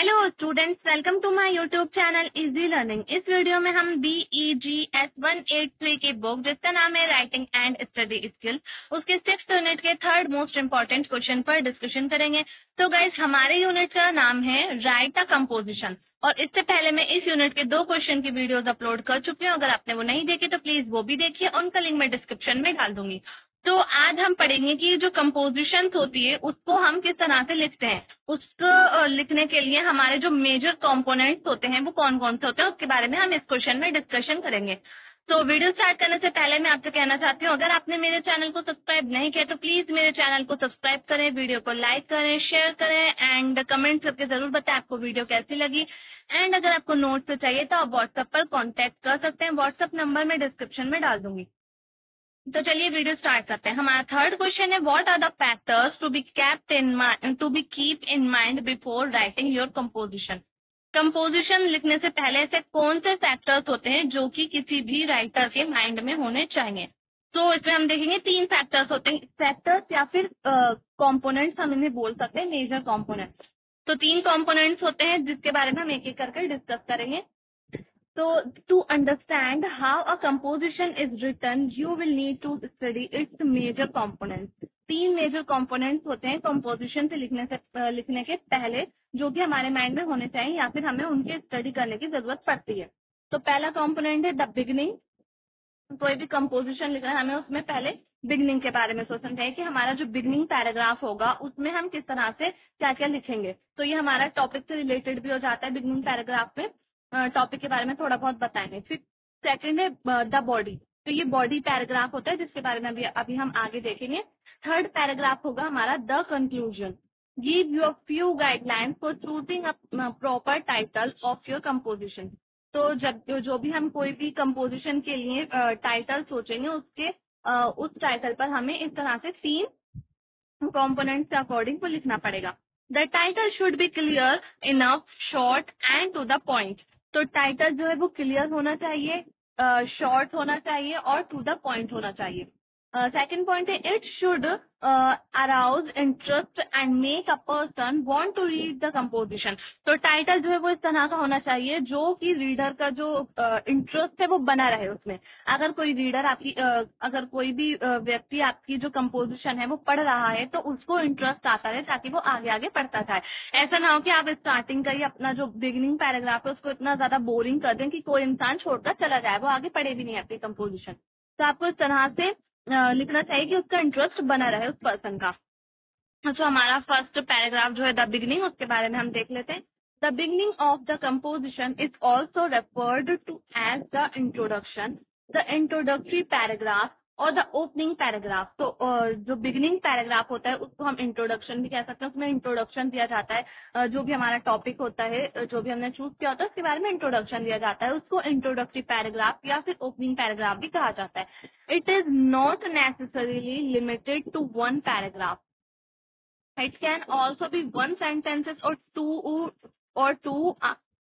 Hello students, welcome to my YouTube channel easy learning. इस video में हम BEGS 183 की बुक जिसका नाम है राइटिंग एंड स्टडी स्किल, उसके 6th यूनिट के थर्ड मोस्ट इम्पॉर्टेंट क्वेश्चन पर डिस्कशन करेंगे। तो गाइज, हमारे यूनिट का नाम है राइट अ कंपोजिशन, और इससे पहले मैं इस यूनिट के 2 क्वेश्चन की वीडियोस अपलोड कर चुकी हूँ। अगर आपने वो नहीं देखी तो प्लीज वो भी देखिए, उनका लिंक मैं डिस्क्रिप्शन में डाल दूंगी। तो आज हम पढ़ेंगे कि जो कंपोजिशन होती है उसको हम किस तरह से लिखते हैं। उसको लिखने के लिए हमारे जो मेजर कंपोनेंट्स होते हैं वो कौन कौन से होते हैं, उसके बारे में हम इस क्वेश्चन में डिस्कशन करेंगे। तो वीडियो स्टार्ट करने से पहले मैं आपसे कहना चाहती हूँ, अगर आपने मेरे चैनल को सब्सक्राइब नहीं किया तो प्लीज मेरे चैनल को सब्सक्राइब करें, वीडियो को लाइक करें, शेयर करें एंड कमेंट करके जरूर बताएं आपको वीडियो कैसी लगी। एंड अगर आपको नोट्स चाहिए तो आप व्हाट्सएप पर कॉन्टेक्ट कर सकते हैं, व्हाट्सएप नंबर मैं डिस्क्रिप्शन में डाल दूंगी। तो चलिए वीडियो स्टार्ट करते हैं। हमारा थर्ड क्वेश्चन है, what are the factors to be keep in mind before writing your composition. Composition लिखने से पहले ऐसे कौन से फैक्टर्स होते हैं जो कि किसी भी राइटर के माइंड में होने चाहिए। तो इसमें हम देखेंगे 3 फैक्टर्स होते हैं, फैक्टर्स या फिर कंपोनेंट्स हम इन्हें बोल सकते हैं, मेजर कंपोनेंट्स। तो 3 कंपोनेंट्स होते हैं जिसके बारे में हम एक एक करके डिस्कस करेंगे। So to understand how a composition is written, you will need to study its major components. 3 major components होते हैं कंपोजिशन से लिखने के पहले, जो कि हमारे माइंड में होने चाहिए या फिर हमें उनके स्टडी करने की जरूरत पड़ती है। तो पहला कंपोनेंट है द बिगनिंग। कोई भी कंपोजिशन लिखना है हमें उसमें पहले बिगनिंग के बारे में सोचना चाहिए कि हमारा जो बिगनिंग पैराग्राफ होगा उसमें हम किस तरह से क्या क्या लिखेंगे। तो ये हमारा टॉपिक से रिलेटेड भी हो जाता है। बिगनिंग पैराग्राफ में टॉपिक के बारे में थोड़ा बहुत बताएंगे। फिर सेकंड है द बॉडी। तो ये बॉडी पैराग्राफ होता है जिसके बारे में अभी हम आगे देखेंगे। थर्ड पैराग्राफ होगा हमारा the conclusion. Give your few guidelines for choosing a proper title of your composition. तो जब जो भी हम कोई भी कंपोजिशन के लिए टाइटल सोचेंगे उसके उस टाइटल पर हमें इस तरह से 3 कंपोनेंट्स के अकॉर्डिंग को लिखना पड़ेगा। The title should be clear enough, short and to the point. तो टाइटल जो है वो क्लियर होना चाहिए, शॉर्ट होना चाहिए और टू द पॉइंट होना चाहिए। सेकंड पॉइंट है it should arouse interest and make a person want to read the composition. तो टाइटल जो है वो इस तरह का होना चाहिए जो कि रीडर का जो इंटरेस्ट है वो बना रहे उसमें। अगर कोई रीडर अगर कोई भी व्यक्ति आपकी जो कंपोजिशन है वो पढ़ रहा है तो उसको इंटरेस्ट आता है ताकि वो आगे आगे पढ़ता जाए। ऐसा ना हो कि आप स्टार्टिंग का ही अपना जो बिगिनिंग पैराग्राफ है उसको इतना ज्यादा बोरिंग कर दें कि कोई इंसान छोड़कर चला जाए, वो आगे पढ़े भी नहीं आपकी कंपोजिशन। तो आपको इस तरह से लिखना चाहिए कि उसका इंटरेस्ट बना रहे उस पर्सन का। तो हमारा फर्स्ट पैराग्राफ जो है द बिगनिंग, उसके बारे में हम देख लेते हैं। The beginning of the composition is also referred to as the introduction, the introductory paragraph और द ओपनिंग पैराग्राफ। तो जो बिगनिंग पैराग्राफ होता है उसको हम इंट्रोडक्शन भी कह सकते हैं। उसमें इंट्रोडक्शन दिया जाता है, जो भी हमारा टॉपिक होता है, जो भी हमने चूज किया होता है उसके बारे में इंट्रोडक्शन दिया जाता है, उसको इंट्रोडक्टरी पैराग्राफ या फिर ओपनिंग पैराग्राफ भी कहा जाता है। It is not necessarily limited to 1 paragraph. It can also be 1 sentences or 2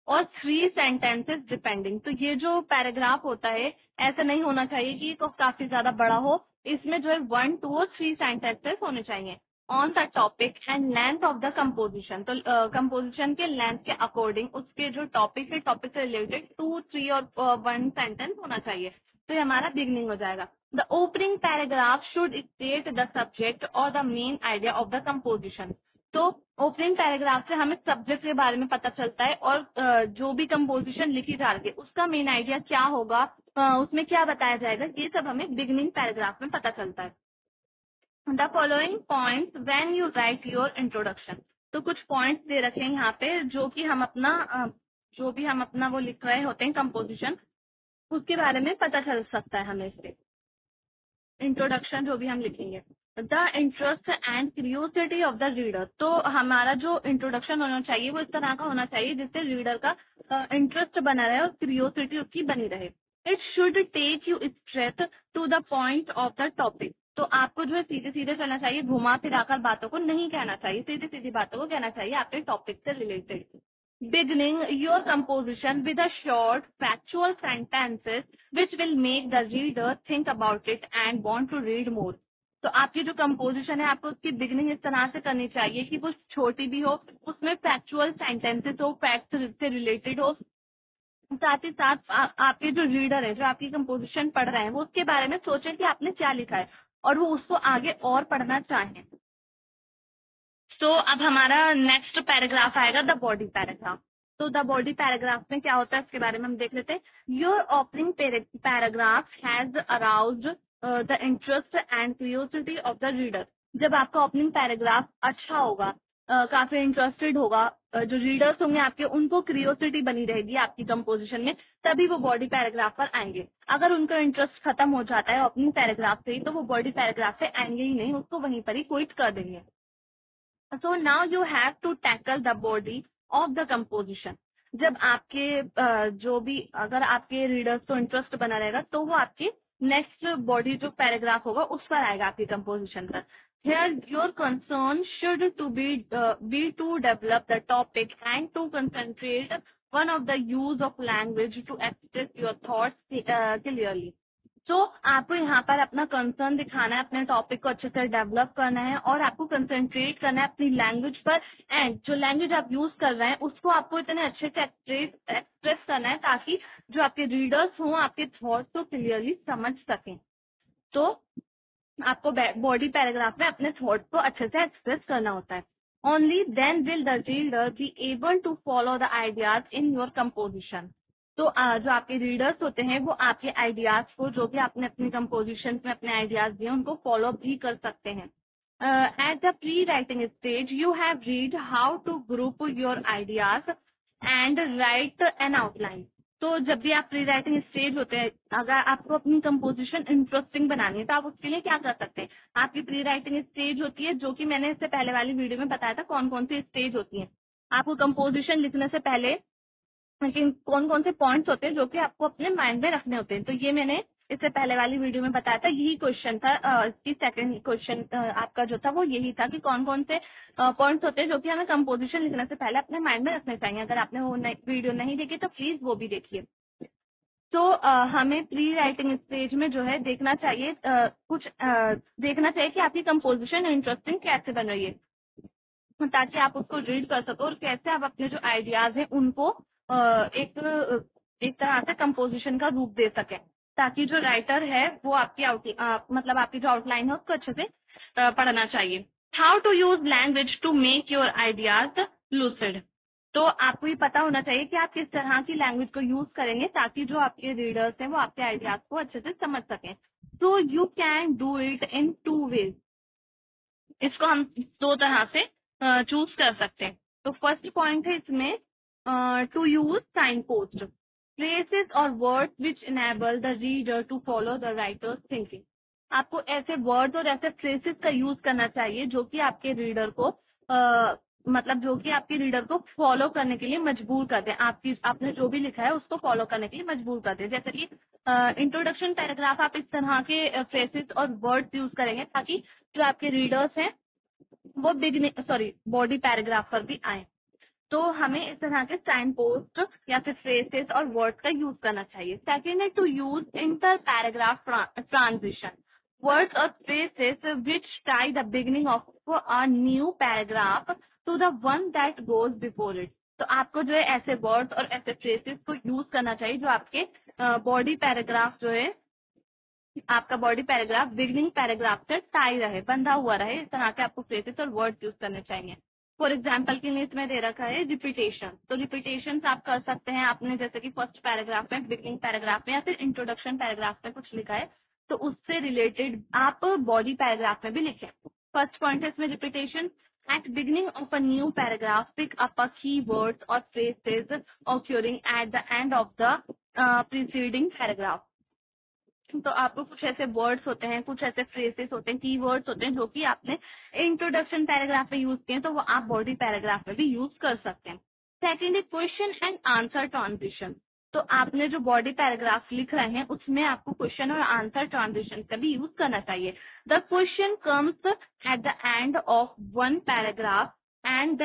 और 3 sentences depending। तो ये जो पैराग्राफ होता है ऐसा नहीं होना चाहिए कि तो काफी ज्यादा बड़ा हो, इसमें जो है 1, 2 और 3 sentences होने चाहिए। On the topic and length of the composition. तो कंपोजिशन के लेंथ के अकॉर्डिंग उसके जो टॉपिक है, टॉपिक से रिलेटेड 2, 3 और 1 सेंटेंस होना चाहिए। तो ये हमारा बिगनिंग हो जाएगा। The opening paragraph should state the subject और the main idea of the composition. तो ओपनिंग पैराग्राफ से हमें सब्जेक्ट के बारे में पता चलता है और जो भी कंपोजिशन लिखी जा रही है उसका मेन आइडिया क्या होगा, उसमें क्या बताया जाएगा, ये सब हमें बिगनिंग पैराग्राफ में पता चलता है। The following points when you right your introduction. तो कुछ पॉइंट्स दे रखे हैं यहाँ पे जो कि हम अपना वो लिख रहे होते हैं कंपोजिशन, उसके बारे में पता चल सकता है हमें इससे। इंट्रोडक्शन जो भी हम लिखेंगे, the interest and curiosity of the reader. तो हमारा जो इंट्रोडक्शन होना चाहिए वो इस तरह का होना चाहिए जिससे रीडर का इंटरेस्ट बना रहे और क्यूरियोसिटी उसकी बनी रहे। It should take you straight to the point of the topic. तो आपको जो है सीधे सीधे चलना चाहिए, घुमा फिराकर बातों को नहीं कहना चाहिए, सीधी सीधी बातों को कहना चाहिए आपके टॉपिक से related. Beginning your composition with a short, factual sentences which will make the reader think about it and want to read more. तो आपकी जो कंपोजिशन है आपको उसकी बिगनिंग इस तरह से करनी चाहिए कि वो छोटी भी हो, उसमें फैक्चुअल सेंटेंसेस हो, फैक्ट से रिलेटेड हो, साथ ही साथ आपके जो रीडर है, जो आपकी कंपोजिशन पढ़ रहे हैं, वो उसके बारे में सोचें कि आपने क्या लिखा है और वो उसको आगे और पढ़ना चाहें। तो अब हमारा नेक्स्ट पैराग्राफ आएगा द बॉडी पैराग्राफ। तो द बॉडी पैराग्राफ में क्या होता है इसके बारे में हम देख लेते हैं। Your opening paragraph has aroused the interest and curiosity of the reader. जब आपका ओपनिंग पैराग्राफ अच्छा होगा, काफी इंटरेस्टेड होगा, जो रीडर्स होंगे आपके, उनको क्यूरियोसिटी बनी रहेगी आपकी कंपोजिशन में, तभी वो बॉडी पैराग्राफ पर आएंगे। अगर उनका इंटरेस्ट खत्म हो जाता है ओपनिंग पैराग्राफ से ही, तो वो बॉडी पैराग्राफ पे आएंगे ही नहीं, उसको वहीं पर ही क्विट कर देंगे। So now you have to tackle the body of the composition. जब आपके जो भी, अगर आपके रीडर्स को इंटरेस्ट बना रहेगा तो वो आपकी नेक्स्ट बॉडी जो पैराग्राफ होगा उस पर आएगा आपकी कंपोजिशन पर। Here your concern should to be to develop the topic and to concentrate one of the use of language to express your thoughts clearly. तो आपको यहाँ पर अपना कंसर्न दिखाना है, अपने टॉपिक को अच्छे से डेवलप करना है और आपको कंसंट्रेट करना है अपनी लैंग्वेज पर, एंड जो लैंग्वेज आप यूज कर रहे हैं उसको आपको इतने अच्छे से एक्सप्रेस करना है ताकि जो आपके रीडर्स हों आपके थॉट्स को क्लियरली समझ सकें। तो आपको बॉडी पैराग्राफ में अपने थॉट को अच्छे से एक्सप्रेस करना होता है। Only then will the reader be able to follow the ideas in your composition. तो जो आपके रीडर्स होते हैं वो आपके आइडियाज को, जो भी आपने अपनी कंपोजिशन में अपने आइडियाज दिए, उनको फॉलो भी कर सकते हैं। At the pre writing stage you have read how to group your ideas and write an outline. तो जब भी आप प्री राइटिंग स्टेज होते हैं, अगर आपको अपनी कंपोजिशन इंटरेस्टिंग बनानी है तो आप उसके लिए क्या कर सकते हैं। आपकी प्री राइटिंग स्टेज होती है, जो कि मैंने इससे पहले वाली वीडियो में बताया था कौन कौन सी स्टेज होती है। आपको कंपोजिशन लिखने से पहले लेकिन कौन कौन से पॉइंट्स होते हैं जो कि आपको अपने माइंड में रखने होते हैं, तो ये मैंने इससे पहले वाली वीडियो में बताया था। यही क्वेश्चन था, इसकी सेकंड क्वेश्चन आपका जो था वो यही था कि कौन कौन से पॉइंट्स होते हैं जो कि हमें कंपोजिशन लिखने से पहले अपने माइंड में रखने चाहिए। अगर आपने वो वीडियो नहीं देखी तो प्लीज वो भी देखिए। तो हमें प्री राइटिंग स्टेज में जो है देखना चाहिए, देखना चाहिए कि आपकी कंपोजिशन इंटरेस्टिंग कैसे बन रही है, ताकि आप उसको रीड कर सको और कैसे आप अपने जो आइडियाज हैं उनको एक तरह से कंपोजिशन का रूप दे सकें, ताकि जो राइटर है वो आपकी मतलब आपकी जो आउटलाइन है उसको अच्छे से पढ़ना चाहिए। How to use language to make your ideas lucid. तो आपको ये पता होना चाहिए कि आप किस तरह की लैंग्वेज को यूज करेंगे ताकि जो आपके रीडर्स हैं वो आपके आइडियाज को अच्छे से समझ सकें। So you can do it in 2 ways. इसको हम 2 तरह से चूज कर सकते हैं। तो फर्स्ट पॉइंट है इसमें to use sign post, phrases और words which enable the reader to follow the writer's thinking. आपको ऐसे वर्ड्स और ऐसे फ्रेजेस का यूज करना चाहिए जो कि आपके रीडर को मतलब जो कि आपके रीडर को फॉलो करने के लिए मजबूर कर दें, आपने जो भी लिखा है उसको फॉलो करने के लिए मजबूर कर दें। जैसे कि इंट्रोडक्शन पैराग्राफ आप इस तरह के फ्रेजेस और वर्ड्स यूज करेंगे ताकि जो आपके रीडर्स हैं वो बॉडी पैराग्राफ पर भी आए। तो हमें इस तरह के साइन पोस्ट या फिर फ्रेजेस और वर्ड्स का यूज करना चाहिए। सेकेंड है to use inter paragraph transition, words और phrases which tie the beginning of a new paragraph to the one that goes before it. तो आपको जो है ऐसे वर्ड्स और ऐसे फ्रेजेस को यूज करना चाहिए जो आपके बॉडी पैराग्राफ जो है, आपका बॉडी पैराग्राफ बिगिनिंग पैराग्राफ से टाई रहे, बंधा हुआ रहे। इस तरह के आपको फ्रेजेस और वर्ड्स यूज करने चाहिए। फॉर एग्जाम्पल के लिए इसमें दे रखा है रिपीटेशन। तो रिपीटेशन आप कर सकते हैं, आपने जैसे कि फर्स्ट पैराग्राफ में, बिगिनिंग पैराग्राफ में या फिर इंट्रोडक्शन पैराग्राफ में कुछ लिखा है तो उससे रिलेटेड आप बॉडी पैराग्राफ में भी लिखें। फर्स्ट पॉइंट है इसमें repetition. At beginning of a new paragraph pick up a key words और phrases occurring at the end of the preceding paragraph. तो आपको कुछ ऐसे वर्ड्स होते हैं, कुछ ऐसे फ्रेजेस होते हैं, की वर्ड्स होते हैं जो कि आपने इंट्रोडक्शन पैराग्राफ में यूज किए हैं, तो वो आप बॉडी पैराग्राफ में भी यूज कर सकते हैं। सेकेंड है क्वेश्चन एंड आंसर ट्रांजिशन। तो आपने जो बॉडी पैराग्राफ लिख रहे हैं उसमें आपको क्वेश्चन और आंसर ट्रांजिशन का भी यूज करना चाहिए। The question comes at the end of one paragraph and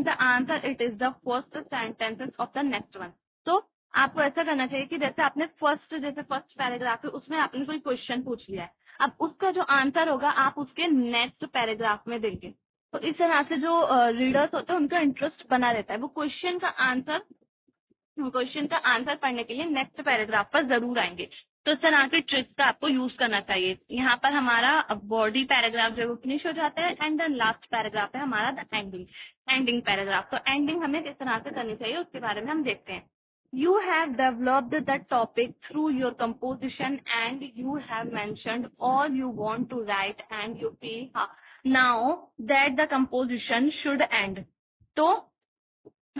the answer it is the first sentences of the next one. तो आपको ऐसा करना चाहिए कि जैसे फर्स्ट पैराग्राफ है उसमें आपने कोई क्वेश्चन पूछ लिया है, अब उसका जो आंसर होगा आप उसके नेक्स्ट पैराग्राफ में देंगे। तो इस तरह से जो रीडर्स होते हैं उनका इंटरेस्ट बना रहता है, वो क्वेश्चन का आंसर पढ़ने के लिए नेक्स्ट पैराग्राफ पर जरूर आएंगे। तो इस तरह के ट्रिक्स का आपको यूज करना चाहिए। यहाँ पर हमारा बॉडी पैराग्राफ जो फिनिश हो जाता है एंड देन लास्ट पैराग्राफ है हमारा द एंडिंग पैराग्राफ। तो एंडिंग हमें किस तरह से करनी चाहिए उसके बारे में हम देखते हैं। You have developed the topic through your composition and you have mentioned all you want to write and you feel now that the composition should end। तो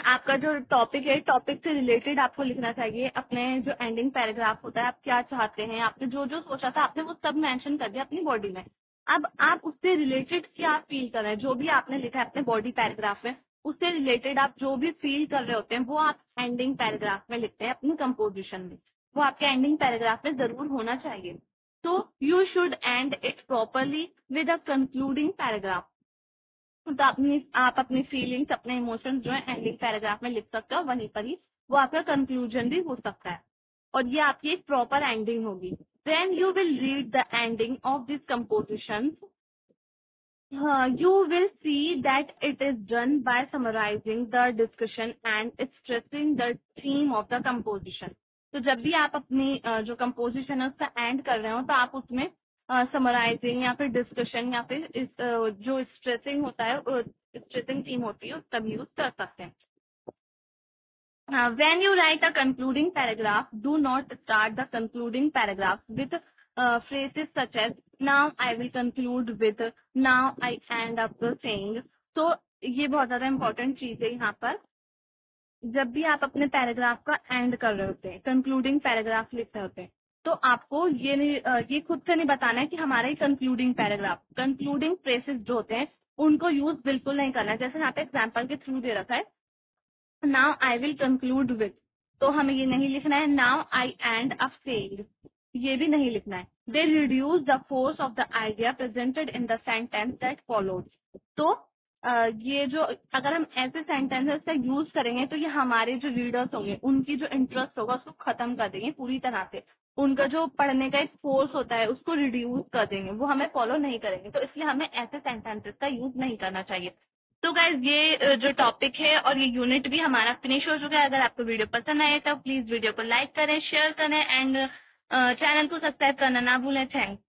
आपका जो टॉपिक है, टॉपिक से रिलेटेड आपको लिखना चाहिए। अपने जो एंडिंग पैराग्राफ होता है, आप क्या चाहते हैं, आपने जो जो सोचा था आपने वो सब मेंशन कर दिया अपनी बॉडी में। अब आप उससे रिलेटेड क्या फील कर रहे हैं, जो भी आपने लिखा है अपने बॉडी पैराग्राफ में, उससे रिलेटेड आप जो भी फील कर रहे होते हैं वो आप एंडिंग पैराग्राफ में लिखते हैं अपनी कंपोजिशन में। वो आपके एंडिंग पैराग्राफ में जरूर होना चाहिए। तो you should and it properly with a concluding paragraph. तो आप अपनी फीलिंग्स, अपने इमोशंस जो है एंडिंग पैराग्राफ में लिख सकते हो, वहीं पर ही वो आपका कंक्लूजन भी हो सकता है और ये आपकी एक प्रॉपर एंडिंग होगी। Then you will read the ending of this composition. You will see that it is done by summarizing the discussion and stressing the theme of the composition। तो जब भी आप अपनी जो कंपोजिशन है उसका एंड कर रहे हो तो आप उसमें समराइजिंग या फिर डिस्कशन या फिर जो स्ट्रेसिंग होता है, स्ट्रेसिंग थीम होती है उसका भी यूज कर सकते हैं। When you write a concluding paragraph, do not start the concluding paragraph with phrases such as now I will conclude with, now I end up saying। तो ये बहुत ज्यादा इम्पोर्टेंट चीज है यहाँ पर। जब भी आप अपने पैराग्राफ का एंड कर रहे होते हैं, कंक्लूडिंग पैराग्राफ लिख रहे होते हैं, तो आपको ये खुद से नहीं बताना है कि हमारा ही कंक्लूडिंग पैराग्राफ, कंक्लूडिंग फ्रेसेस जो होते हैं उनको यूज बिल्कुल नहीं करना है। जैसे यहाँ पे एग्जाम्पल के थ्रू दे रखा है now I will conclude with, तो हमें ये नहीं लिखना है now I and up saying, ये भी नहीं लिखना है। They reduce the force of the idea presented in the sentence that followed. तो ये जो अगर हम ऐसे सेंटेंसेस का यूज करेंगे तो ये हमारे जो रीडर्स होंगे उनकी जो इंटरेस्ट होगा उसको खत्म कर देंगे पूरी तरह से। उनका जो पढ़ने का एक फोर्स होता है उसको रिड्यूस कर देंगे, वो हमें फॉलो नहीं करेंगे। तो इसलिए हमें ऐसे सेंटेंसेस का यूज नहीं करना चाहिए। तो गाइज ये जो टॉपिक है और ये यूनिट भी हमारा फिनिश हो चुका है। अगर आपको वीडियो पसंद आए तो प्लीज वीडियो को लाइक करें, शेयर करें एंड चैनल को सब्सक्राइब करना ना भूलें। थैंक्स।